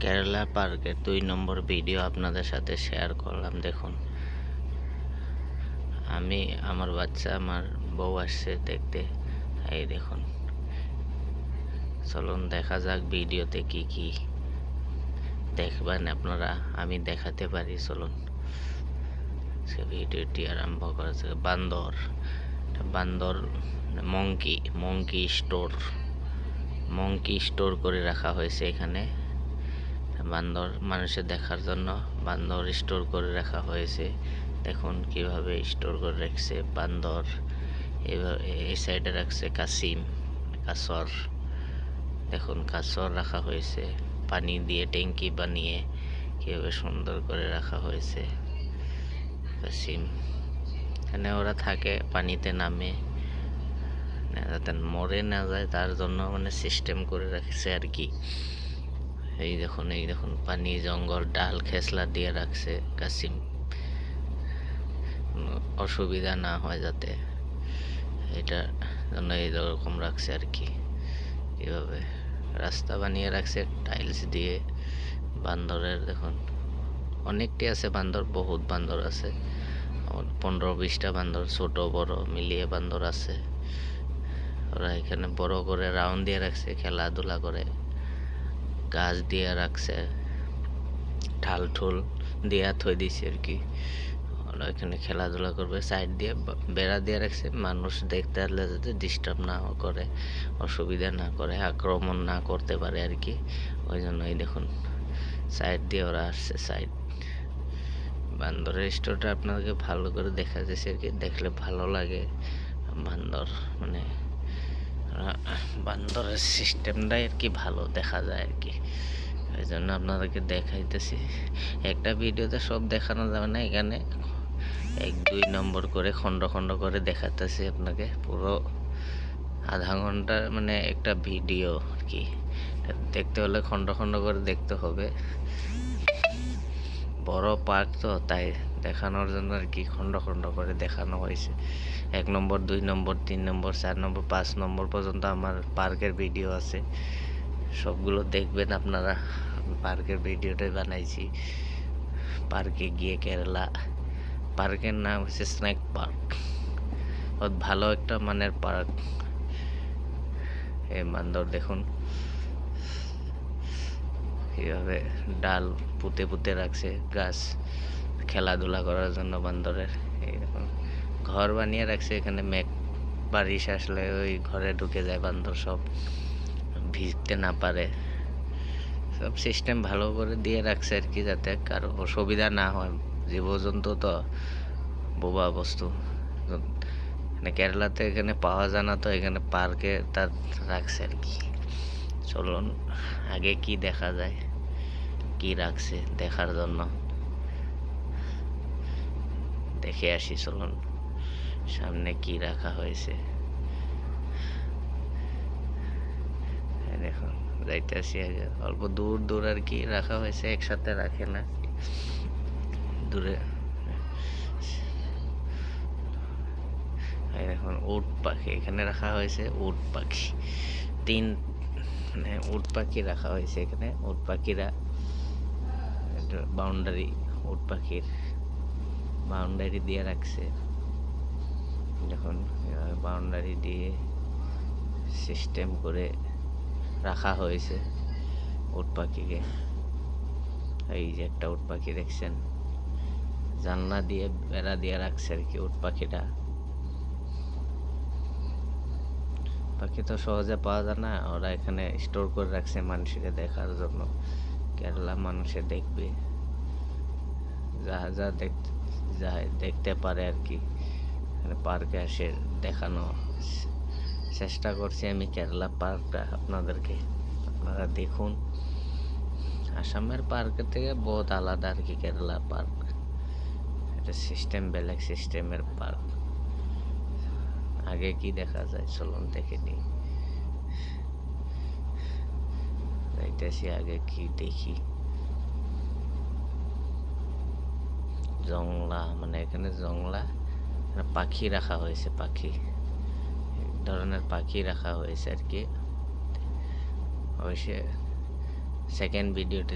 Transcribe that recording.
কেরালা পার্কের 2 নম্বর ভিডিও আপনাদের সাথে শেয়ার করলাম। দেখুন, আমি, আমার বাচ্চা, আমার বউ আসছে দেখতে। এই দেখুন, চলুন দেখা যাক ভিডিওতে কি কি দেখবেন আপনারা, আমি দেখাতে পারি। চলুন সে ভিডিওটি আরম্ভ করেছে। বান্দর, বান্দর মঙ্কি স্টোর করে রাখা হয়েছে এখানে। বান্দর মানুষের দেখার জন্য বান্দর স্টোর করে রাখা হয়েছে। দেখুন কিভাবে স্টোর করে রাখছে বান্দর। এবার এই সাইডে রাখছে কাসর। দেখুন কাসর রাখা হয়েছে, পানি দিয়ে ট্যাঙ্কি বানিয়ে কিভাবে সুন্দর করে রাখা হয়েছে। কাসিম, এখানে ওরা থাকে, পানিতে নামে যাতে মরে না যায় তার জন্য মানে সিস্টেম করে রাখছে আর কি। এই দেখুন পানি, জঙ্গল, ডাল খেসলা দিয়ে রাখছে কাসিম, অসুবিধা না হয় যাতে, এটা জন্য এইরকম রাখছে আর কি। এভাবে রাস্তা বানিয়ে রাখছে টাইলস দিয়ে। বান্দরের দেখুন অনেকটি আছে বান্দর, বহুত বান্দর আছে, 15-20টা বান্দর, ছোট বড় মিলিয়ে বান্দর আছে। ওরা এখানে বড় করে রাউন্ড দিয়ে রাখছে, খেলাধুলা করে। গাছ দিয়ে রাখছে, ঢাল ঠুল দিয়া থই দিছে আর কি। ওরা এখানে খেলাধুলা করবে। সাইড দিয়ে বেড়া দিয়ে রাখছে, মানুষ দেখতে আসলে যাতে ডিস্টার্ব না করে, অসুবিধা না করে, আক্রমণ না করতে পারে আর কি। ওই জন্য এই দেখুন সাইড দিয়ে ওরা আসছে। সাইড বান্দরের স্টোরটা আপনাদেরকে ভালো করে দেখা যাচ্ছে আর কি, দেখলে ভালো লাগে। বান্দর মানে বান্দরের সিস্টেমটাই আর কি ভালো দেখা যায় আর কি, এই জন্য আপনাদেরকে দেখাইতেছি। একটা ভিডিওতে সব দেখানো যাবে না, এখানে 1-2 নম্বর করে খণ্ড খণ্ড করে দেখাতেছি আপনাকে। পুরো আধা ঘন্টার মানে একটা ভিডিও আর কি, দেখতে হলে খণ্ড খণ্ড করে দেখতে হবে। বড় পার্ক তো, তাই দেখানোর জন্য আর কি খণ্ড খণ্ড করে দেখানো হয়েছে। 1 নম্বর, 2 নম্বর, 3 নম্বর, 4 নম্বর, 5 নম্বর পর্যন্ত আমার পার্কের ভিডিও আছে, সবগুলো দেখবেন আপনারা। পার্কের ভিডিওটাই বানাইছি। পার্কে গিয়ে কেরালা, পার্কের নাম হচ্ছে স্নেক পার্ক, বহুত ভালো একটা মানের পার্ক। এই বান্দর দেখুন কিভাবে ডাল পুঁতে পুঁতে রাখছে, গাছ খেলাধুলা করার জন্য বান্দরের। এই দেখুন ঘর বানিয়ে রাখছে এখানে, বারিশ আসলে ওই ঘরে ঢুকে যায় বান্দর, সব ভিজতে না পারে। সব সিস্টেম ভালো করে দিয়ে রাখছে আর কি, যাতে কারো অসুবিধা না হয়। জীবজন্তু তো বোবা বস্তু, মানে কেরালাতে এখানে পাওয়া যায় না, তো এখানে পার্কে তার রাখছে আর কি। চলুন আগে কি দেখা যায়, কি রাখছে দেখার জন্য দেখে আসি। চলুন সামনে কি রাখা হয়েছে দেখুন, যাইতেছি আগে। অল্প দূর দূর আর কি রাখা হয়েছে, একসাথে রাখে না, দূরে। দেখুন উট পাখি এখানে রাখা হয়েছে, উট পাখি 3 মানে উট পাখি রাখা হয়েছে এখানে। উট পাখিরা বাউন্ডারি, উট পাখির বাউন্ডারি দিয়ে রাখছে। দেখুন বাউন্ডারি দিয়ে সিস্টেম করে রাখা হয়েছে উট পাখিকে। এই যে একটা উট পাখি দেখছেন, জানলা দিয়ে বেড়া দিয়ে রাখছে আর কি। উট পাখিটা, পাখি তো সহজে পাওয়া যায় না, ওরা এখানে স্টোর করে রাখছে মানুষকে দেখার জন্য। কেরালা মানুষে দেখবে, যা দেখতে পারে আর কি, পার্কে এসে দেখানো চেষ্টা করছি আমি কেরালা পার্কটা আপনাদেরকে। আপনারা দেখুন, আসামের পার্কের থেকে বহুত আলাদা আর কি কেরালা পার্ক। এটা সিস্টেম বেলেগ সিস্টেমের পার্ক। আগে কি দেখা যায় চলুন দেখে নিই, যাইতেছি আগে কি দেখি। জংলা, মানে এখানে জংলা পাখি রাখা হয়েছে, পাখি ধরনের পাখি রাখা হয়েছে আর কি। অবশ্যই সেকেন্ড ভিডিওটি